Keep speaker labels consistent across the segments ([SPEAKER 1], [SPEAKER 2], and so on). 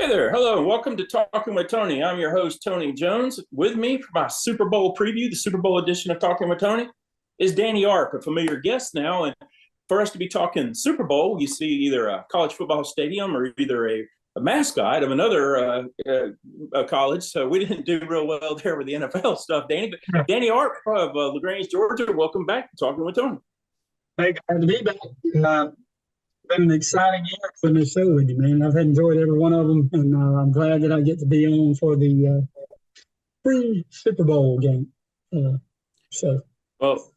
[SPEAKER 1] Hi there. Hello, and welcome to Talking with Tony. I'm your host, Tony Jones. With me for my Super Bowl preview, the Super Bowl edition of Talking with Tony, is Danny Arp, a familiar guest now. And for us to be talking Super Bowl, you see either a college football stadium or either a mascot of another college. So we didn't do real well there with the NFL stuff, Danny. But Danny Arp of LaGrange, Georgia, welcome back to Talking with Tony.
[SPEAKER 2] Hey, glad to be back. Been an exciting year for this show with you, man. I've enjoyed every one of them, and I'm glad that I get to be on for the pre-Super Bowl game.
[SPEAKER 1] Well,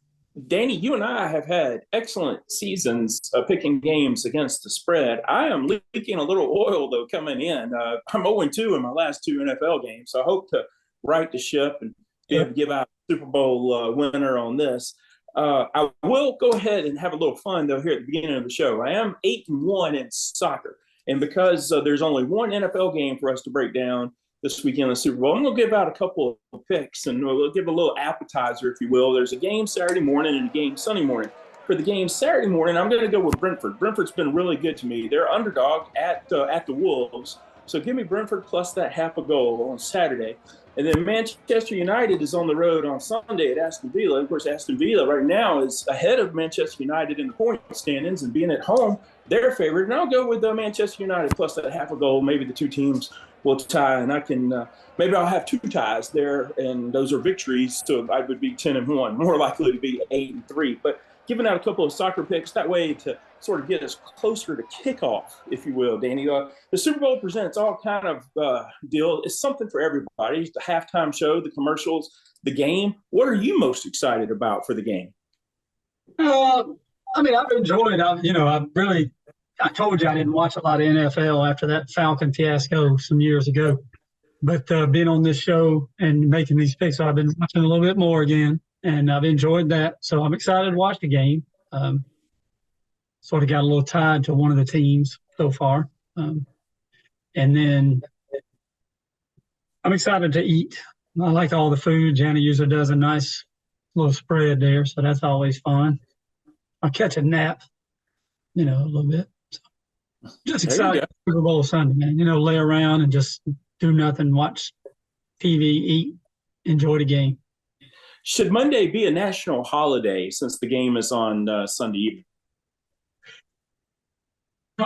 [SPEAKER 1] Danny, you and I have had excellent seasons picking games against the spread. I am leaking a little oil, though, coming in. I'm 0-2 in my last two NFL games, so I hope to right the ship and be able to give out a Super Bowl winner on this. I will go ahead and have a little fun, though, here at the beginning of the show. I am 8-1 in soccer. And because there's only one NFL game for us to break down this weekend in the Super Bowl, I'm going to give out a couple of picks and we'll give a little appetizer, if you will. There's a game Saturday morning and a game Sunday morning. For the game Saturday morning, I'm going to go with Brentford. Brentford's been really good to me. They're underdog at the Wolves. So give me Brentford plus that half a goal on Saturday. And then Manchester United is on the road on Sunday at Aston Villa. Of course, Aston Villa right now is ahead of Manchester United in the point standings, and being at home, they're favored. And I'll go with Manchester United plus that half a goal. Maybe the two teams will tie, and I can maybe I'll have two ties there, and those are victories. So I would be 10-1, more likely to be 8-3. But giving out a couple of soccer picks that way to sort of get us closer to kickoff, if you will, Danny. The Super Bowl presents all kind of deal. It's something for everybody. It's the halftime show, the commercials, the game. What are you most excited about for the game?
[SPEAKER 2] I've enjoyed it. I told you I didn't watch a lot of NFL after that Falcon fiasco some years ago. But being on this show and making these picks, I've been watching a little bit more again, and I've enjoyed that. So I'm excited to watch the game. Sort of got a little tied to one of the teams so far. And then I'm excited to eat. I like all the food. Jana usually does a nice little spread there, so that's always fun. I'll catch a nap, a little bit. So just excited for Super Bowl Sunday, man. Lay around and just do nothing, watch TV, eat, enjoy the game.
[SPEAKER 1] Should Monday be a national holiday since the game is on Sunday evening?
[SPEAKER 2] I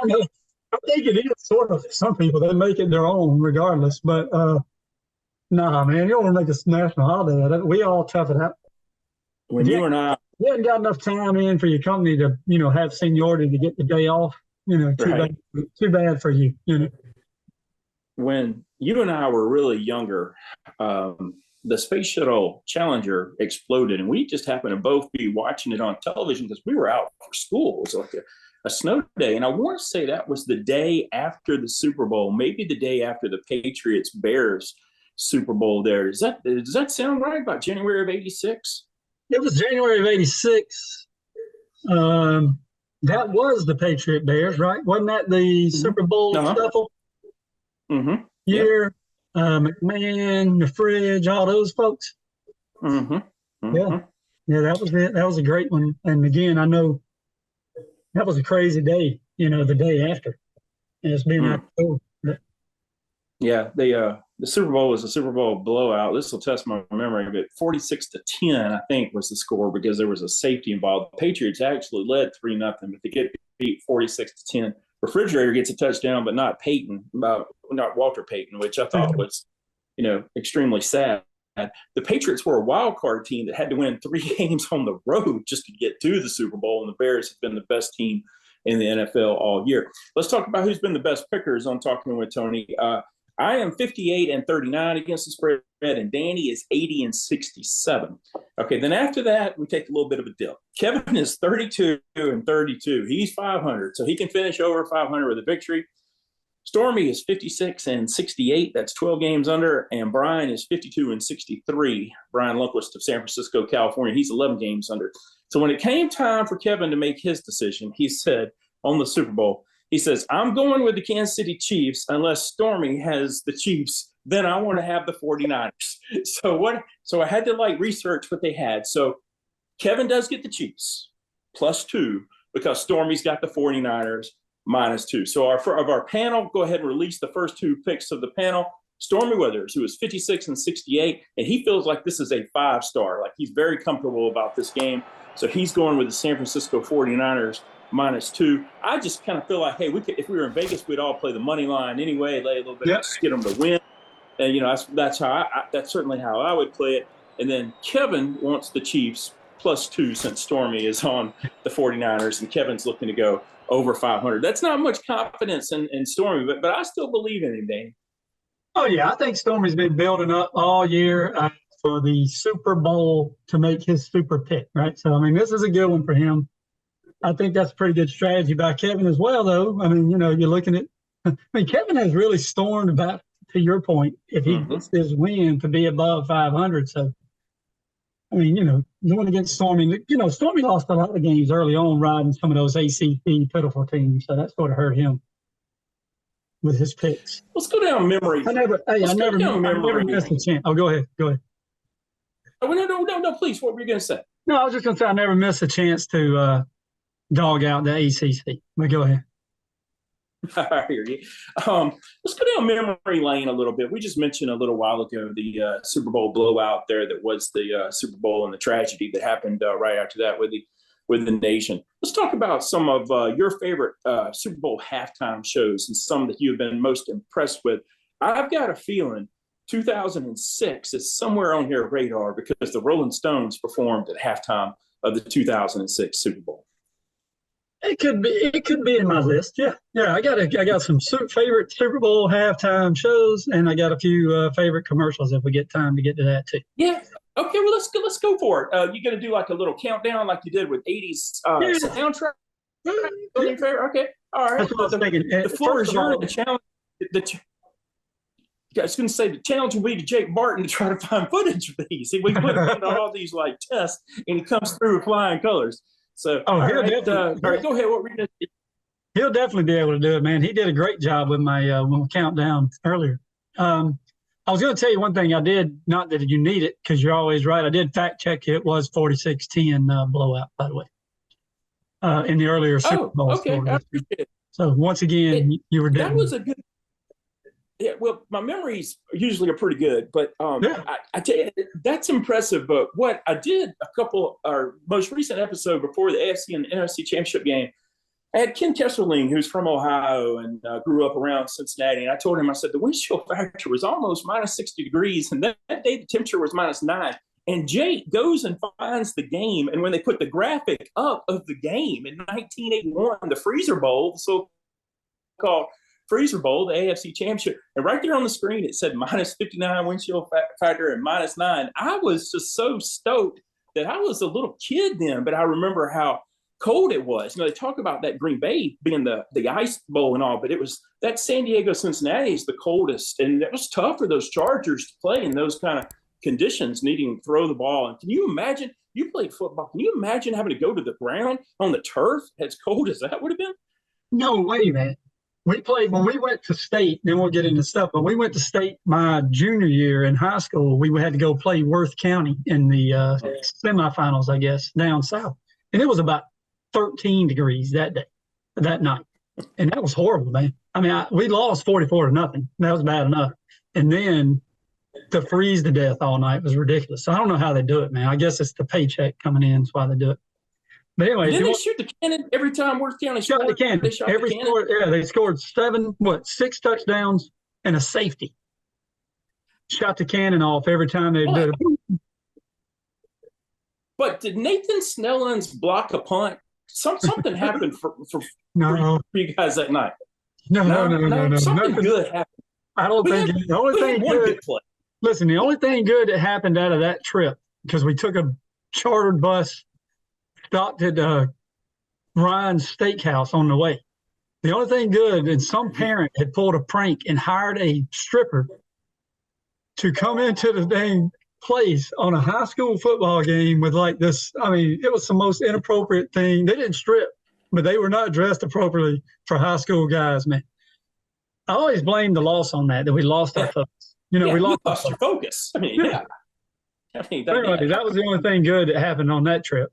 [SPEAKER 2] think it is sort of. Some people, they make it their own regardless. But nah, man, you don't want to make a national holiday. We all tough it out.
[SPEAKER 1] When you and I,
[SPEAKER 2] you haven't got enough time in for your company to, have seniority to get the day off. Too bad for you.
[SPEAKER 1] When you and I were really younger, the Space Shuttle Challenger exploded, and we just happened to both be watching it on television because we were out for school. It was like a snow day. And I want to say that was the day after the Super Bowl, maybe the day after the Patriots-Bears Super Bowl there. Does that sound right, about January of 86?
[SPEAKER 2] It was January of 86. That was the Patriot Bears, right? Wasn't that the Super Bowl shuffle?
[SPEAKER 1] Mm-hmm.
[SPEAKER 2] Year, McMahon, the Fridge, all those folks.
[SPEAKER 1] Mm-hmm. Mm-hmm.
[SPEAKER 2] Yeah, that was it. That was a great one. And again, I know that was a crazy day, the day after. And it's been October.
[SPEAKER 1] Yeah, the Super Bowl was a Super Bowl blowout. This will test my memory, but 46-10, I think, was the score because there was a safety involved. The Patriots actually led 3-0, but they get beat 46-10. Refrigerator gets a touchdown, but not Walter Payton, which I thought was, extremely sad. The Patriots were a wild card team that had to win 3 games on the road just to get to the Super Bowl, and the Bears have been the best team in the NFL all year. Let's talk about who's been the best pickers on Talking with Tony. I am 58-39 against the spread, and Danny is 80-67. Okay, then after that, we take a little bit of a dip. Kevin is 32-32. He's 500, so he can finish over 500 with a victory. Stormy is 56-68. That's 12 games under. And Brian is 52-63. Brian Lundquist of San Francisco, California. He's 11 games under. So when it came time for Kevin to make his decision, he said on the Super Bowl, he says, I'm going with the Kansas City Chiefs unless Stormy has the Chiefs. Then I want to have the 49ers. So I had to research what they had. So Kevin does get the Chiefs +2 because Stormy's got the 49ers. -2. So of our panel, go ahead and release the first two picks of the panel. Stormy Weathers, who is 56 and 68, and he feels like this is a 5-star. Like, he's very comfortable about this game. So he's going with the San Francisco 49ers -2. I just kind of feel like, hey, if we were in Vegas, we'd all play the money line anyway, lay a little bit, just get them to win. And that's certainly how I would play it. And then Kevin wants the Chiefs +2 since Stormy is on the 49ers, and Kevin's looking to go over 500. That's not much confidence in Stormy, but I still believe in him, Dane.
[SPEAKER 2] Oh, yeah. I think Stormy's been building up all year for the Super Bowl to make his super pick, right? So, I mean, this is a good one for him. I think that's a pretty good strategy by Kevin as well, though. I mean, you're looking at – I mean, Kevin has really stormed about, to your point, if he gets his win to be above 500. So, I mean, going against Stormy, Stormy lost a lot of games early on riding some of those ACC pitiful teams. So that sort of hurt him with his picks.
[SPEAKER 1] Let's go down memory.
[SPEAKER 2] I never missed a chance. Oh, go ahead.
[SPEAKER 1] Oh, no, please. What were you going to say?
[SPEAKER 2] No, I was just going to say I never missed a chance to dog out the ACC. But go ahead.
[SPEAKER 1] I hear you. Let's go down memory lane a little bit. We just mentioned a little while ago the Super Bowl blowout there that was the Super Bowl and the tragedy that happened right after that with the nation. Let's talk about some of your favorite Super Bowl halftime shows and some that you've been most impressed with. I've got a feeling 2006 is somewhere on your radar because the Rolling Stones performed at halftime of the 2006 Super Bowl.
[SPEAKER 2] It could be in my list. Yeah. I got some favorite Super Bowl halftime shows, and I got a few favorite commercials if we get time to get to that too.
[SPEAKER 1] Yeah. Okay. Well, let's go for it. You gonna do like a little countdown like you did with 80s soundtrack? Okay. All right.
[SPEAKER 2] That's what I was thinking.
[SPEAKER 1] The floor is yours. The challenge. I was going to say the challenge will be to Jake Barton to try to find footage of these. See, we put all these like tests, and he comes through with flying colors. So, all right, go ahead. What were you going to say?
[SPEAKER 2] He'll definitely be able to do it, man. He did a great job with my countdown earlier. I was going to tell you one thing I did, not that you need it because you're always right. I did fact check it was 46-10 blowout, by the way, in the earlier Super Bowl.
[SPEAKER 1] Okay, I appreciate it.
[SPEAKER 2] So once again, you were
[SPEAKER 1] that was a good. Yeah, well, my memories usually are pretty good, but I tell you, that's impressive. But what I did our most recent episode before the AFC and NFC Championship game, I had Ken Kesserling, who's from Ohio and grew up around Cincinnati. And I told him, I said, the wind chill factor was almost -60 degrees. And that day the temperature was -9. And Jake goes and finds the game. And when they put the graphic up of the game in 1981, the Freezer Bowl, the so-called Freezer Bowl, the AFC Championship, and right there on the screen it said -59 wind chill factor and -9. I was just so stoked that I was a little kid then, but I remember how cold it was. They talk about that Green Bay being the ice bowl and all, but it was that San Diego Cincinnati is the coldest, and it was tough for those Chargers to play in those kind of conditions, needing to throw the ball. And can you imagine? You played football. Can you imagine having to go to the ground on the turf as cold as that would have been?
[SPEAKER 2] No way, man. We played when we went to state, then we'll get into stuff, but we went to state my junior year in high school. We had to go play Worth County in the semifinals, I guess, down south. And it was about 13 degrees that night. And that was horrible, man. I mean, we lost 44-0. That was bad enough. And then to freeze to death all night was ridiculous. So I don't know how they do it, man. I guess it's the paycheck coming in. That's why they do it. But anyway,
[SPEAKER 1] didn't they shoot the cannon every time Worth County
[SPEAKER 2] shot the cannon? They scored 6 touchdowns and a safety. Shot the cannon off every time they did it.
[SPEAKER 1] But did Nathan Snellins block a punt? Something happened for you guys that night.
[SPEAKER 2] No.
[SPEAKER 1] Something good happened.
[SPEAKER 2] I don't think the only thing good. Listen, the only thing good that happened out of that trip, because we took a chartered bus, stopped at Ryan's Steakhouse on the way. The only thing good, and some parent had pulled a prank and hired a stripper to come into the dang place on a high school football game with like this. I mean, it was the most inappropriate thing. They didn't strip, but they were not dressed appropriately for high school guys, man. I always blame the loss on that we lost our focus. We
[SPEAKER 1] lost your focus. I mean, yeah.
[SPEAKER 2] That was the only thing good that happened on that trip.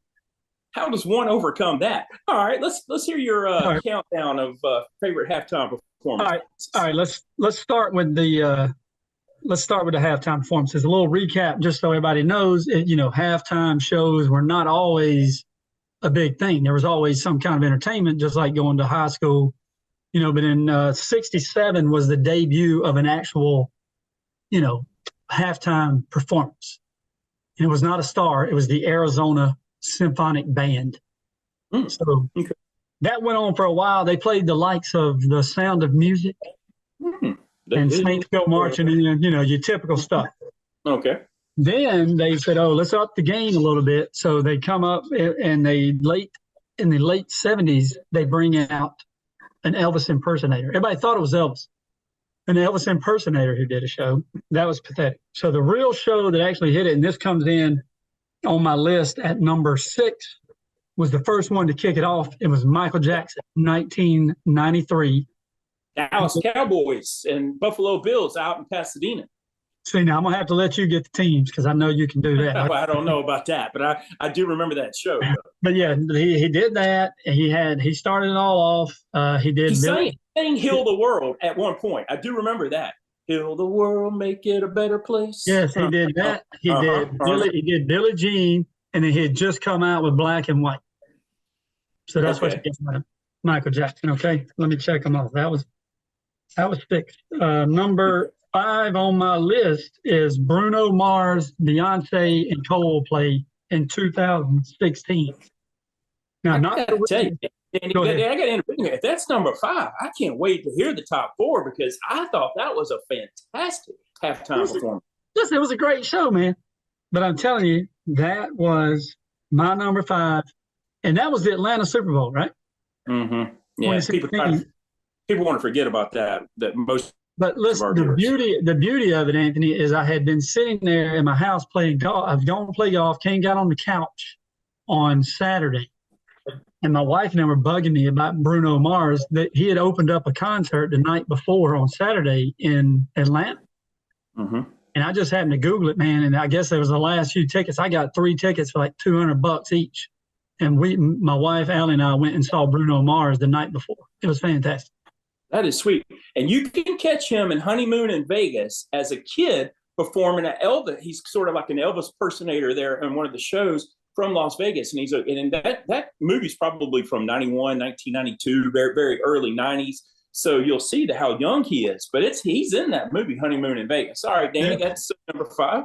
[SPEAKER 1] how does one overcome that? All right, let's hear your
[SPEAKER 2] right.
[SPEAKER 1] countdown of favorite halftime
[SPEAKER 2] All
[SPEAKER 1] performances.
[SPEAKER 2] right, all right. Let's start with the halftime performances. A little recap, just so everybody knows. Halftime shows were not always a big thing. There was always some kind of entertainment, just like going to high school. But in '67 was the debut of an actual, halftime performance. And it was not a star; it was the Arizona Symphonic Band. So
[SPEAKER 1] Okay.
[SPEAKER 2] that went on for a while. They played the likes of The Sound of Music and Saints Go Marching In, your typical stuff.
[SPEAKER 1] Okay.
[SPEAKER 2] Then they said, "Oh, let's up the game a little bit." So they come up and in the late '70s, they bring out an Elvis impersonator. Everybody thought it was Elvis, an Elvis impersonator who did a show. That was pathetic. So the real show that actually hit it, and this comes in on my list at number 6, was the first one to kick it off. It was Michael Jackson, 1993.
[SPEAKER 1] Dallas Cowboys and Buffalo Bills out in Pasadena.
[SPEAKER 2] See, now I'm gonna have to let you get the teams because I know you can do that.
[SPEAKER 1] I don't know about that, but I do remember that show.
[SPEAKER 2] But yeah, he did that. He started it all off. He did.
[SPEAKER 1] He sang "Heal the World" at one point. I do remember that. Heal the world, make it a better place.
[SPEAKER 2] Yes, he did that. He did Billie Jean, and then he had just come out with Black and White. So that's what you get from Michael Jackson. Okay, let me check them off. That was 6. Number 5 on my list is Bruno Mars, Beyonce, and Coldplay in 2016. Now,
[SPEAKER 1] I got to interview. If that's number 5, I can't wait to hear the top 4 because I thought that was a fantastic halftime performance.
[SPEAKER 2] Listen, it was a great show, man. But I'm telling you, that was my number 5, and that was the Atlanta Super Bowl, right?
[SPEAKER 1] Mm-hmm. Yeah, people want to forget about that. That most.
[SPEAKER 2] But listen, the beauty of it, Anthony, is I had been sitting there in my house playing golf. I've gone to play golf, got on the couch on Saturday, and my wife and I were bugging me about Bruno Mars, that he had opened up a concert the night before on Saturday in Atlanta.
[SPEAKER 1] Mm-hmm.
[SPEAKER 2] And I just happened to Google it, man, and I guess there was the last few tickets. I got 3 tickets for like $200 each. And my wife, Allie, and I went and saw Bruno Mars the night before. It was fantastic.
[SPEAKER 1] That is sweet. And you can catch him in Honeymoon in Vegas as a kid performing at Elvis. He's sort of like an Elvis impersonator there in one of the shows from Las Vegas. And that movie's probably from 91, 1992, very, very early 90s. So you'll see how young he is. But he's in that movie, Honeymoon in Vegas. All right, Danny, that's number 5.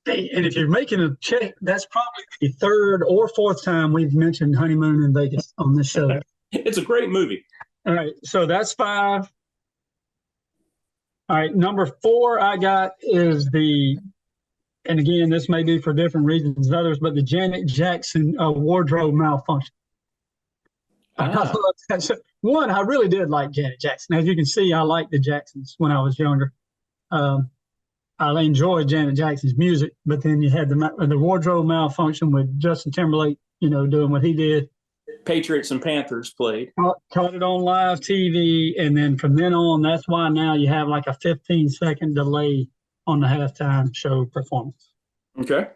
[SPEAKER 2] Hey, and if you're making a check, that's probably the 3rd or 4th time we've mentioned Honeymoon in Vegas on this show.
[SPEAKER 1] It's a great movie.
[SPEAKER 2] All right, so that's 5. All right, number 4 I got is and again, this may be for different reasons than others, but the Janet Jackson wardrobe malfunction. One, I really did like Janet Jackson. As you can see, I liked the Jacksons when I was younger. I enjoyed Janet Jackson's music, but then you had the wardrobe malfunction with Justin Timberlake, doing what he did.
[SPEAKER 1] Patriots and Panthers played.
[SPEAKER 2] Caught it on live TV, and then from then on, that's why now you have like a 15-second delay on the halftime show performance.
[SPEAKER 1] Okay.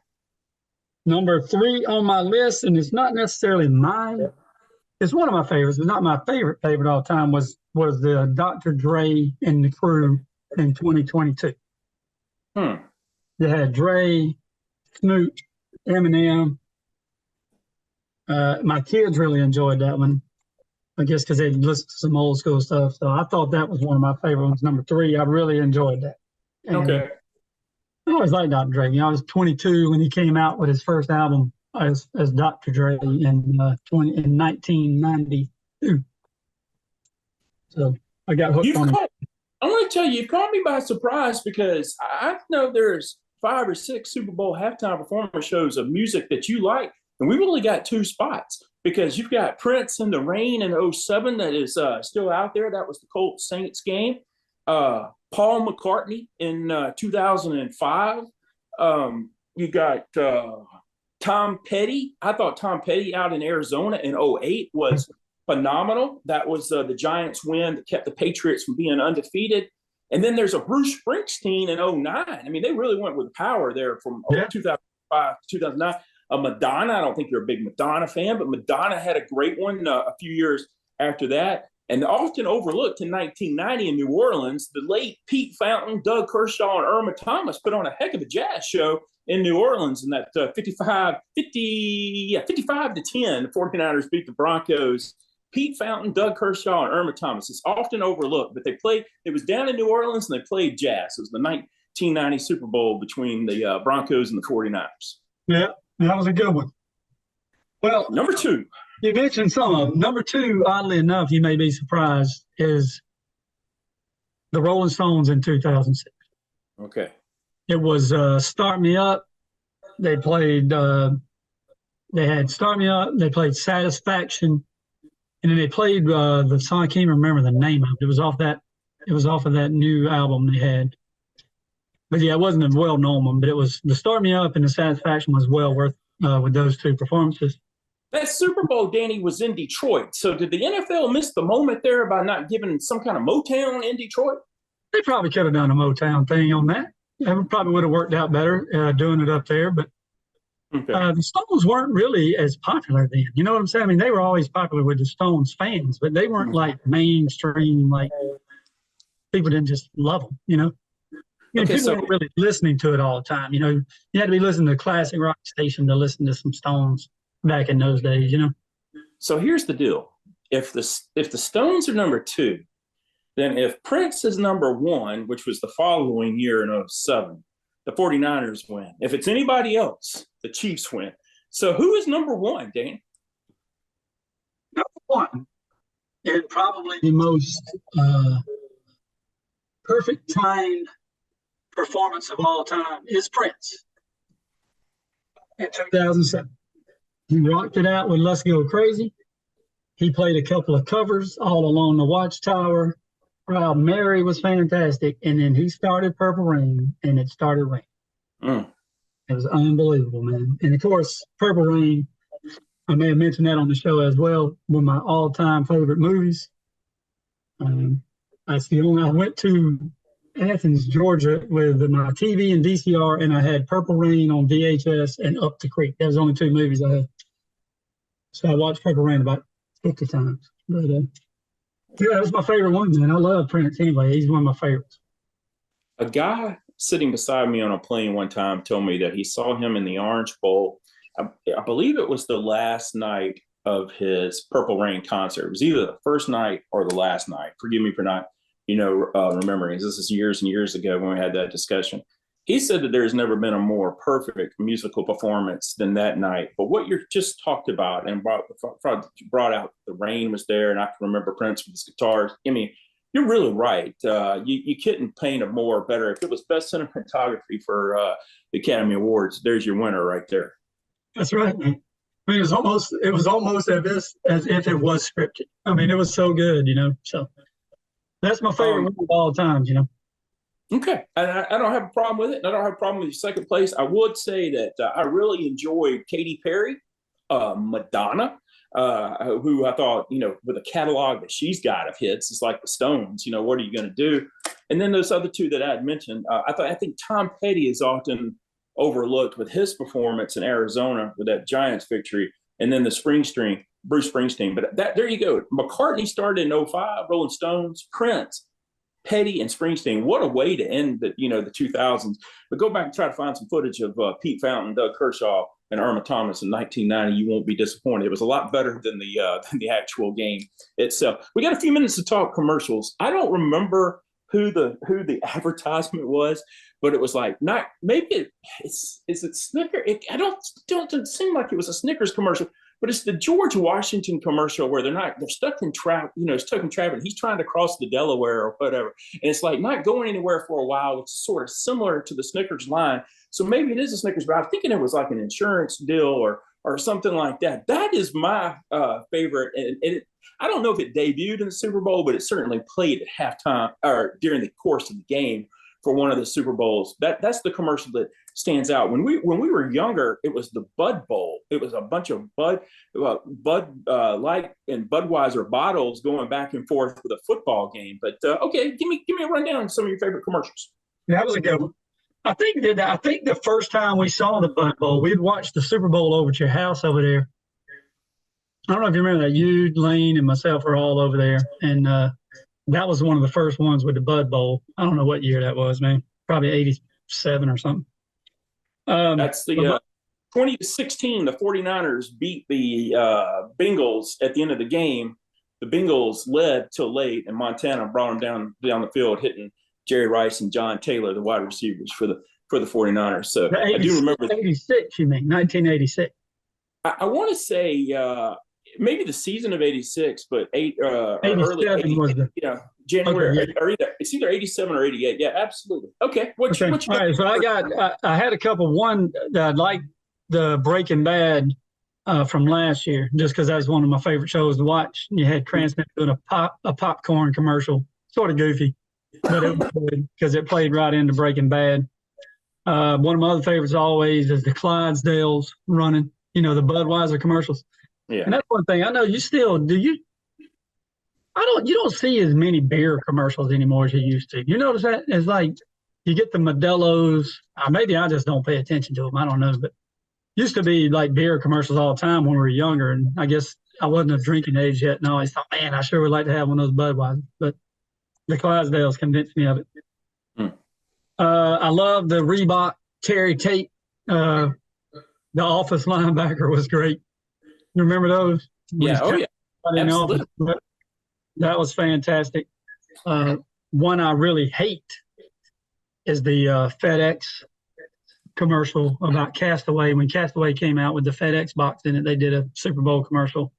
[SPEAKER 2] Number 3 on my list, and it's not necessarily mine. It's one of my favorites. It's not my favorite of all time. Was the Dr. Dre and the Crew in 2022. You had Dre, Snoop, Eminem. My kids really enjoyed that one, I guess because they listened to some old school stuff. So I thought that was one of my favorite ones. Number 3, I really enjoyed that. And
[SPEAKER 1] okay.
[SPEAKER 2] I always liked Dr. Dre. I was 22 when he came out with his first album as Dr. Dre in 1992. So I got hooked on it.
[SPEAKER 1] I want to tell you, you've caught me by surprise because I know there's 5 or 6 Super Bowl halftime performance shows of music that you like, and we've only got 2 spots because you've got Prince in the Rain in '07 that is still out there. That was the Colts Saints game. Paul McCartney in 2005. You got Tom Petty. I thought Tom Petty out in Arizona in '08 was phenomenal. That was the Giants win that kept the Patriots from being undefeated. And then there's a Bruce Springsteen in '09. I mean, they really went with power there from 2005 to 2009. Madonna. I don't think you're a big Madonna fan, but Madonna had a great one a few years after that. And often overlooked in 1990 in New Orleans, the late Pete Fountain, Doug Kershaw, and Irma Thomas put on a heck of a jazz show in New Orleans in that 55 to 10. The 49ers beat the Broncos. Pete Fountain, Doug Kershaw, and Irma Thomas. It's often overlooked, but it was down in New Orleans and they played jazz. It was the 1990 Super Bowl between the Broncos and the 49ers.
[SPEAKER 2] Yeah, that was a good one. Well,
[SPEAKER 1] number 2.
[SPEAKER 2] You mentioned some of them. Number 2, oddly enough, you may be surprised, is the Rolling Stones in 2006.
[SPEAKER 1] Okay.
[SPEAKER 2] It was Start Me Up. They had Start Me Up. They played Satisfaction. And then they played the song. I can't even remember the name of it. It was off of that new album they had. But yeah, it wasn't a well-known one, but it was the Start Me Up and the Satisfaction was well worth with those 2 performances.
[SPEAKER 1] That Super Bowl, Danny, was in Detroit. So did the NFL miss the moment there by not giving some kind of Motown in Detroit?
[SPEAKER 2] They probably could have done a Motown thing on that. It probably would have worked out better doing it up there. But the Stones weren't really as popular then. You know what I'm saying? I mean, they were always popular with the Stones fans, but they weren't like mainstream, like people didn't just love them, you know? People weren't really listening to it all the time. You know, you had to be listening to a classic rock station to listen to some Stones back in those days, you know?
[SPEAKER 1] So here's the deal. If the Stones are number 2, then if Prince is number 1, which was the following year in 2007, the 49ers win. If it's anybody else, the Chiefs win. So who is number 1, Dan?
[SPEAKER 2] Number 1 is probably the most perfect timed performance of all time is Prince in 2007. He rocked it out with Let's Go Crazy. He played a couple of covers all along the Watchtower. Proud Mary was fantastic. And then he started Purple Rain, and it started raining. It was unbelievable, man. And, of course, Purple Rain, I may have mentioned that on the show as well, one of my all-time favorite movies. That's the only I went to Athens, Georgia with my TV and VCR, and I had Purple Rain on VHS and Up the Creek. That was the only 2 movies I had. So I watched Purple Rain about 50 times. But yeah, that was my favorite one, man. I love Prince anyway. He's one of my favorites.
[SPEAKER 1] A guy sitting beside me on a plane one time told me that he saw him in the Orange Bowl. I believe it was the last night of his Purple Rain concert. It was either the first night or the last night. Forgive me for not remembering. This is years and years ago when we had that discussion. He said that there's never been a more perfect musical performance than that night. But what you just talked about and brought out, the rain was there, and I can remember Prince with his guitars. I mean, you're really right. You couldn't paint a better. If it was best cinematography for the Academy Awards, there's your winner right there.
[SPEAKER 2] That's right. I mean, it was almost as if it was scripted. I mean, it was so good, you know. So that's my favorite one of all times, you know.
[SPEAKER 1] Okay. I don't have a problem with it. I don't have a problem with your second place. I would say that I really enjoyed Katy Perry, Madonna, who I thought, you know, with a catalog that she's got of hits, it's like the Stones, you know, what are you going to do? And then those other 2 that I had mentioned, I think Tom Petty is often overlooked with his performance in Arizona with that Giants victory, and then the Bruce Springsteen. But there you go. McCartney started in 2005, Rolling Stones, Prince, Petty, and Springsteen. What a way to end the 2000s. But go back and try to find some footage of Pete Fountain, Doug Kershaw, and Irma Thomas in 1990. You won't be disappointed. It was a lot better than the actual game itself. We got a few minutes to talk commercials. I don't remember who the advertisement was, but it was like is it Snickers? I don't seem like it was a Snickers commercial. But it's the George Washington commercial where they're stuck in traffic, and he's trying to cross the Delaware or whatever. And it's like not going anywhere for a while, which is sort of similar to the Snickers line. So maybe it is a Snickers, but I'm thinking it was like an insurance deal or something like that. That is my favorite. And I don't know if it debuted in the Super Bowl, but it certainly played at halftime or during the course of the game for one of the Super Bowls. That's the commercial that stands out. When we were younger, it was the Bud Bowl. It was a bunch of Bud Light and Budweiser bottles going back and forth with a football game. But okay, give me a rundown of some of your favorite commercials.
[SPEAKER 2] That was a good one. I think the first time we saw the Bud Bowl, we'd watched the Super Bowl over at your house over there. I don't know if you remember that. You, Lane, and myself were all over there, and that was one of the first ones with the Bud Bowl. I don't know what year that was, man. Probably 87 or something.
[SPEAKER 1] That's the 2016. The 49ers beat the Bengals at the end of the game. The Bengals led till late, and Montana brought them down the field, hitting Jerry Rice and John Taylor, the wide receivers for the 49ers. So I do remember
[SPEAKER 2] 86. You mean 1986?
[SPEAKER 1] I want to say maybe the season of '86, but early
[SPEAKER 2] 80, was the
[SPEAKER 1] January.
[SPEAKER 2] Okay, yeah.
[SPEAKER 1] Or it's either '87 or '88. Yeah, absolutely. Okay. What you
[SPEAKER 2] All right, so I had a couple. One that I liked, the Breaking Bad from last year, just because that was one of my favorite shows to watch. You had Cranston doing a popcorn commercial, sort of goofy, but it was good because it played right into Breaking Bad. One of my other favorites always is the Clydesdales running, the Budweiser commercials.
[SPEAKER 1] Yeah.
[SPEAKER 2] And that's one thing. I know you still do. You don't see as many beer commercials anymore as you used to. You notice that? It's like you get the Modelo's. Maybe I just don't pay attention to them. I don't know, but used to be like beer commercials all the time when we were younger. And I guess I wasn't of drinking age yet. And I always thought, man, I sure would like to have one of those Budweiser. But the Clydesdales convinced me of it. I love the Reebok Terry Tate. The office linebacker was great. You remember those?
[SPEAKER 1] Yeah. Oh, yeah. Absolutely.
[SPEAKER 2] That was fantastic. One I really hate is the FedEx commercial about Castaway. When Castaway came out with the FedEx box in it, they did a Super Bowl commercial,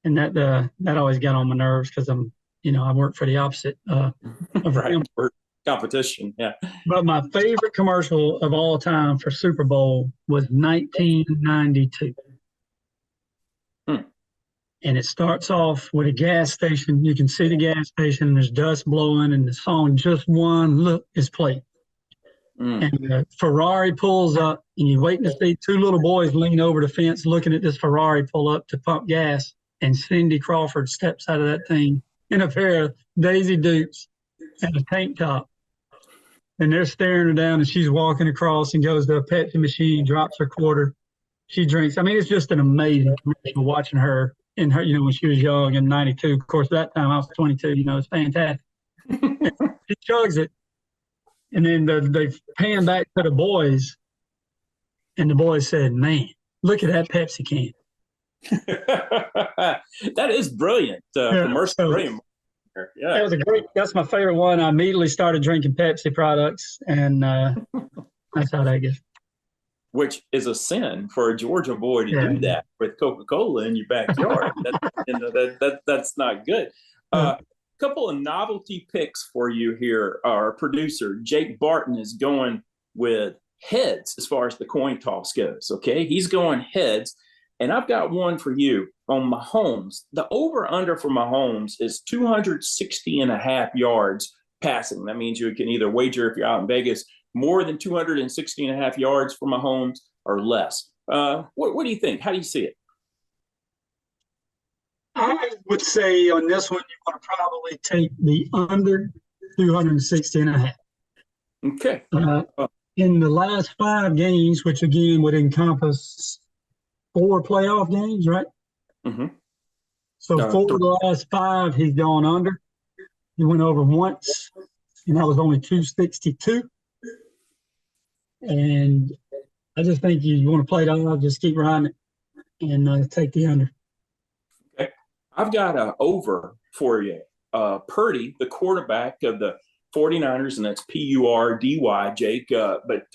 [SPEAKER 2] and that always got on my nerves because I work for the opposite of
[SPEAKER 1] right. For competition. Yeah.
[SPEAKER 2] But my favorite commercial of all time for Super Bowl was 1992. And it starts off with a gas station. You can see the gas station, and there's dust blowing, and the song "Just One Look" is played. And the Ferrari pulls up, and you're waiting to see two little boys lean over the fence looking at this Ferrari pull up to pump gas. And Cindy Crawford steps out of that thing in a pair of Daisy Dukes and a tank top. And they're staring her down, and she's walking across and goes to a Pepsi machine, drops her quarter. She drinks. I mean, it's just an amazing commercial watching her. In her, when she was young in '92. Of course, that time I was 22. It's fantastic. She chugs it, and then they pan back to the boys, and the boys said, "Man, look at that Pepsi can."
[SPEAKER 1] That is brilliant. Commercial, brilliant. Yeah,
[SPEAKER 2] that was a great. That's my favorite one. I immediately started drinking Pepsi products, and that's how that gets.
[SPEAKER 1] Which is a sin for a Georgia boy to do that with Coca-Cola in your backyard. That's not good. A couple of novelty picks for you here. Our producer, Jake Barton, is going with heads as far as the coin toss goes. Okay, he's going heads. And I've got one for you on Mahomes. The over-under for Mahomes is 260.5 yards passing. That means you can either wager, if you're out in Vegas, more than 260.5 yards for Mahomes or less. What do you think? How do you see it?
[SPEAKER 2] I would say on this one, you want to probably take the under 260.5.
[SPEAKER 1] Okay.
[SPEAKER 2] In the last 5 games, which again would encompass 4 playoff games, right?
[SPEAKER 1] Mm-hmm.
[SPEAKER 2] So 4 of the last 5, he's gone under. He went over once, and that was only 262. And I just think you want to play it on, just keep riding it and take the under.
[SPEAKER 1] Okay. I've got an over for you. Purdy, the quarterback of the 49ers, and that's Purdy, Jake. But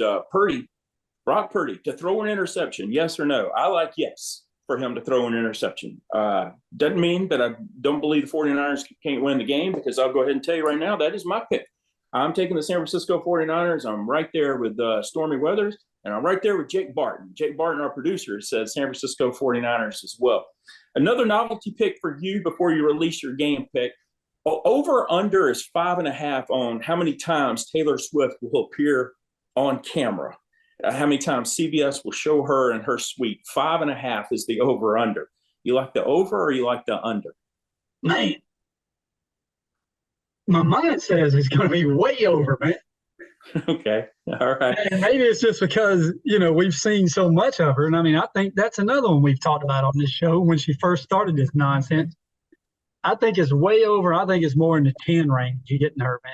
[SPEAKER 1] Brock Purdy, to throw an interception, yes or no? I like yes for him to throw an interception. Doesn't mean that I don't believe the 49ers can't win the game, because I'll go ahead and tell you right now, that is my pick. I'm taking the San Francisco 49ers. I'm right there with Stormy Weathers, and I'm right there with Jake Barton. Jake Barton, our producer, says San Francisco 49ers as well. Another novelty pick for you before you release your game pick. Over under is 5.5 on how many times Taylor Swift will appear on camera. How many times CBS will show her in her suite. 5.5 is the over under. You like the over or you like the under?
[SPEAKER 2] Man. My mind says it's going to be way over, man.
[SPEAKER 1] Okay. All right.
[SPEAKER 2] And maybe it's just because, we've seen so much of her. And I mean, I think that's another one we've talked about on this show when she first started this nonsense. I think it's way over. I think it's more in the 10 range you getting her, man.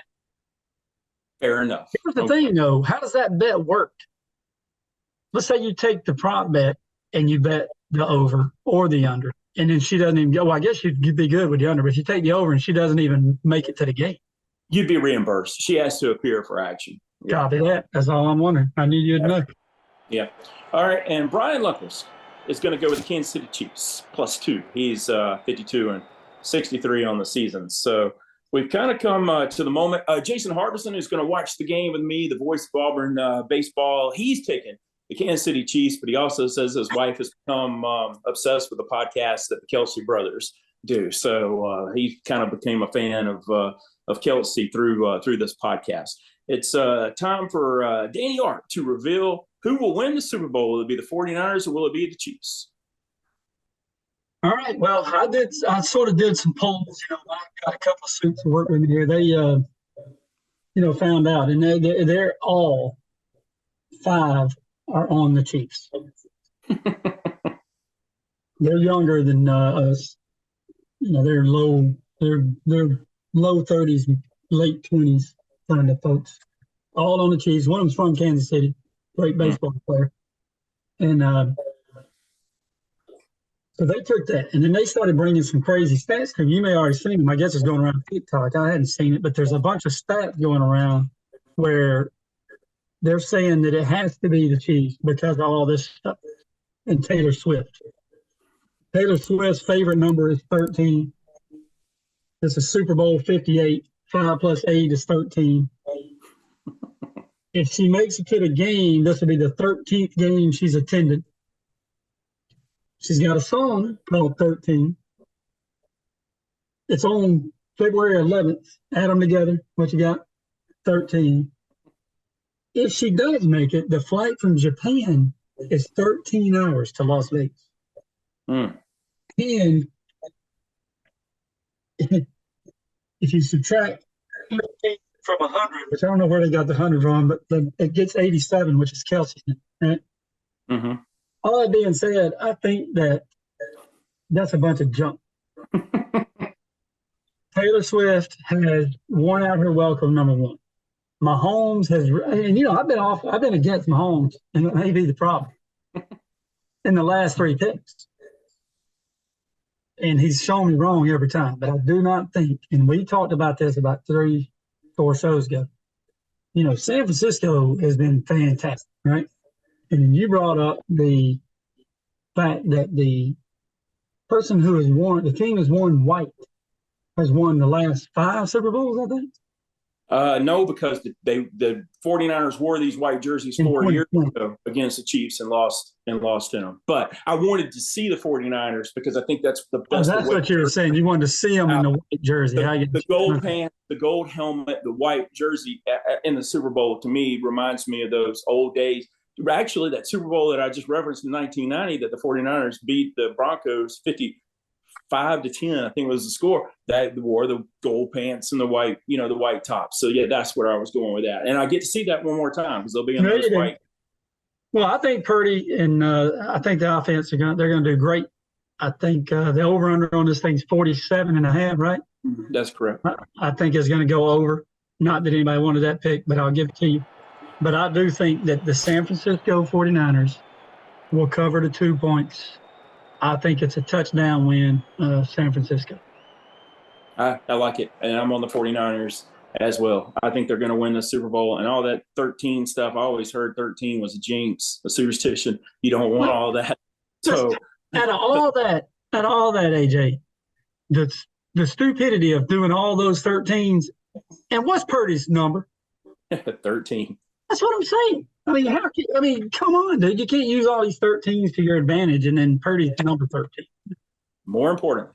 [SPEAKER 1] Fair enough.
[SPEAKER 2] Here's the thing, though. How does that bet work? Let's say you take the prop bet and you bet the over or the under, and then she doesn't even go. Well, I guess you'd be good with the under, but if you take the over and she doesn't even make it to the game,
[SPEAKER 1] you'd be reimbursed. She has to appear for action.
[SPEAKER 2] Yeah. Copy that. That's all I'm wondering. I need you to know.
[SPEAKER 1] Yeah. All right. And Brian Luckles is going to go with the Kansas City Chiefs +2. He's 52 and 63 on the season. So we've kind of come to the moment. Jason Harbison, who's going to watch the game with me, the voice of Auburn baseball, he's taken the Kansas City Chiefs, but he also says his wife has become obsessed with the podcast that the Kelsey brothers do. So he kind of became a fan of Kelsey through this podcast. It's time for Danny Arp to reveal who will win the Super Bowl. Will it be the 49ers or will it be the Chiefs?
[SPEAKER 2] All right. Well, I sort of did some polls. I've got a couple of suits to work with me here. They, found out, and they're all 5 are on the Chiefs. They're younger than us. They're low 30s, late 20s kind of folks. All on the Chiefs. One of them's from Kansas City, great baseball player. And so they took that, and then they started bringing some crazy stats. Because you may have already seen them. I guess it's going around TikTok. I hadn't seen it, but there's a bunch of stats going around where they're saying that it has to be the Chiefs because of all this stuff. And Taylor Swift. Taylor Swift's favorite number is 13. This is Super Bowl 58. 5 plus 8 is 13. If she makes it to the game, this will be the 13th game she's attended. She's got a song called 13. It's on February 11th. Add them together. What you got? 13. If she does make it, the flight from Japan is 13 hours to Las Vegas. And if you subtract 13 from 100, which I don't know where they got the 100 from, but it gets 87, which is Kelsey's, right? Mm-hmm. All that being said, I think that's a bunch of junk. Taylor Swift has worn out her welcome, number one. Mahomes has, and I've been against Mahomes, and that may be the problem in the last 3 picks. And he's shown me wrong every time. But I do not think, and we talked about this about 3-4 shows ago, San Francisco has been fantastic, right? And you brought up the fact that the person who has worn, the team has worn white, has won the last 5 Super Bowls, I think.
[SPEAKER 1] No, because the 49ers wore these white jerseys 4 years ago against the Chiefs and lost in them. But I wanted to see the 49ers because I think that's the best.
[SPEAKER 2] That's what you were saying. You wanted to see them in the white jersey.
[SPEAKER 1] The gold pants, the gold helmet, the white jersey in the Super Bowl, to me, reminds me of those old days. Actually, that Super Bowl that I just referenced in 1990 that the 49ers beat the Broncos 55-10, I think was the score, that wore the gold pants and the white, the white tops. So, yeah, that's where I was going with that. And I get to see that one more time because they'll be in those white.
[SPEAKER 2] Well, I think Purdy and I think the offense, they're going to do great. I think the over-under on this thing's 47.5, right?
[SPEAKER 1] That's correct.
[SPEAKER 2] I think it's going to go over. Not that anybody wanted that pick, but I'll give it to you. But I do think that the San Francisco 49ers will cover the 2 points. I think it's a touchdown win, San Francisco.
[SPEAKER 1] I like it, and I'm on the 49ers as well. I think they're going to win the Super Bowl, and all that 13 stuff. I always heard 13 was a jinx, a superstition. You don't want all that. So
[SPEAKER 2] out of all that, AJ, the stupidity of doing all those 13s, and what's Purdy's number?
[SPEAKER 1] 13.
[SPEAKER 2] That's what I'm saying. Come on, dude. You can't use all these 13s to your advantage, and then Purdy's number 13.
[SPEAKER 1] More importantly,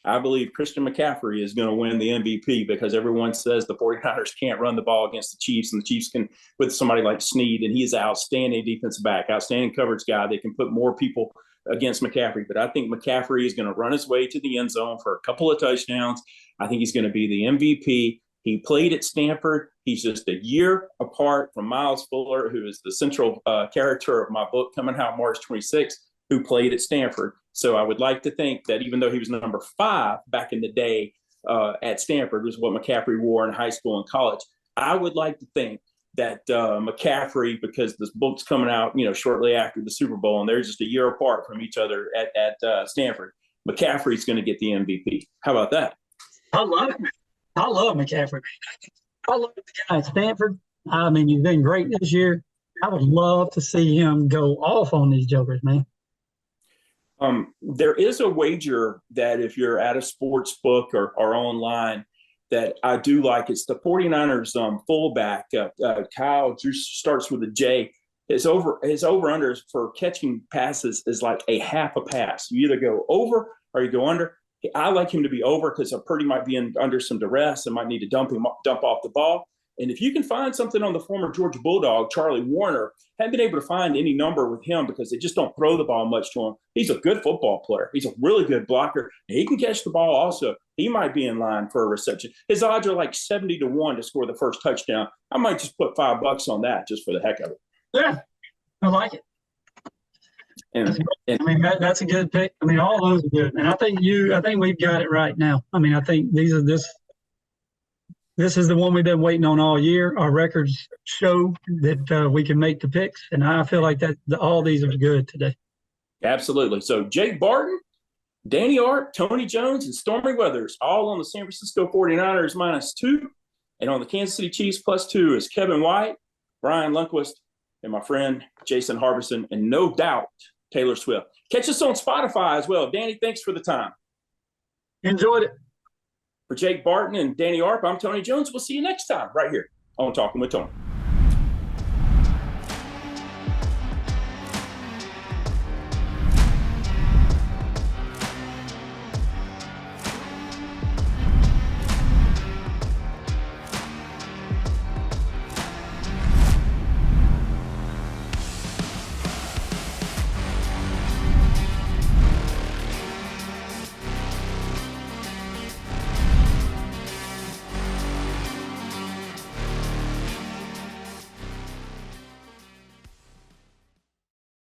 [SPEAKER 1] I believe Christian McCaffrey is going to win the MVP because everyone says the 49ers can't run the ball against the Chiefs, and the Chiefs can with somebody like Snead, and he's an outstanding defensive back, outstanding coverage guy. They can put more people against McCaffrey. But I think McCaffrey is going to run his way to the end zone for a couple of touchdowns. I think he's going to be the MVP. He played at Stanford. He's just a year apart from Miles Fuller, who is the central character of my book coming out March 26th, who played at Stanford. So I would like to think that even though he was number 5 back in the day at Stanford, was what McCaffrey wore in high school and college, I would like to think that McCaffrey, because this book's coming out, shortly after the Super Bowl, and they're just a year apart from each other at Stanford, McCaffrey's going to get the MVP. How about that?
[SPEAKER 2] I love it. I love McCaffrey. I love the guy at Stanford. I mean, he's been great this year. I would love to see him go off on these jokers, man.
[SPEAKER 1] There is a wager that if you're at a sports book or online that I do like. It's the 49ers fullback, Kyle, starts with a J. His over-under for catching passes is like a half a pass. You either go over or you go under. I like him to be over because Purdy might be under some duress and might need to dump off the ball. And if you can find something on the former Georgia Bulldog, Charlie Warner, haven't been able to find any number with him because they just don't throw the ball much to him. He's a good football player. He's a really good blocker. And he can catch the ball also. He might be in line for a reception. His odds are like 70-1 to score the first touchdown. I might just put $5 on that just for the heck of it.
[SPEAKER 2] Yeah, I like it.
[SPEAKER 1] And
[SPEAKER 2] I mean, that's a good pick. I mean, all those are good. And I think we've got it right now. I mean, I think this is the one we've been waiting on all year. Our records show that we can make the picks, and I feel like that all these are good today.
[SPEAKER 1] Absolutely. So Jake Barton, Danny Arp, Tony Jones, and Stormy Weathers all on the San Francisco 49ers -2. And on the Kansas City Chiefs +2 is Kevin White, Brian Lundquist, and my friend Jason Harbison, and no doubt Taylor Swift. Catch us on Spotify as well. Danny, thanks for the time.
[SPEAKER 2] Enjoyed it.
[SPEAKER 1] For Jake Barton and Danny Arp, I'm Tony Jones. We'll see you next time right here on Talking with Tony.